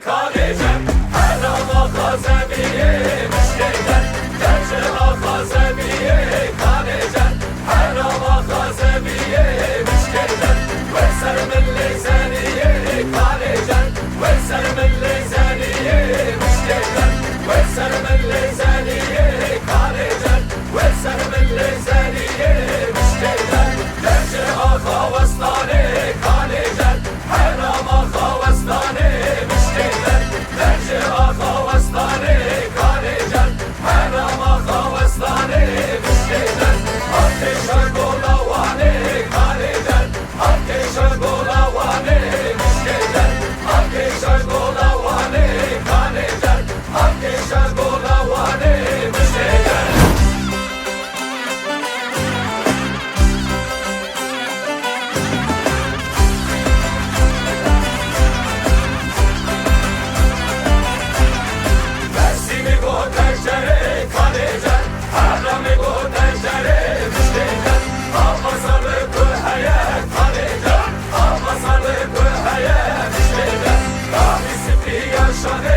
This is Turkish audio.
kalecem her ama kazebiye müşkeyden gerçe akazebiye kalecem her ama kazebiye müşkeyden ve sermelle zeniye kalecem ve sermelle zeniye müşkeyden ve sermelle zeniye kalecem ve sermelle zeniye müşkeyden gerçe akavastane kalecem her ama kavastane müşkeyden gerçe akavastane kalecem her ama kavastane müşkeyden ateşe golavane kalecem ateşe golavane müşkeyden ateşe golavane kalecem ateşe golavane müşkeyden. Versimi go tercere kalecem harami go tercere müşkeyden Almasarlı kıheye kalecem Almasarlı kıheye müşkeyden Rahmi sipri yaşane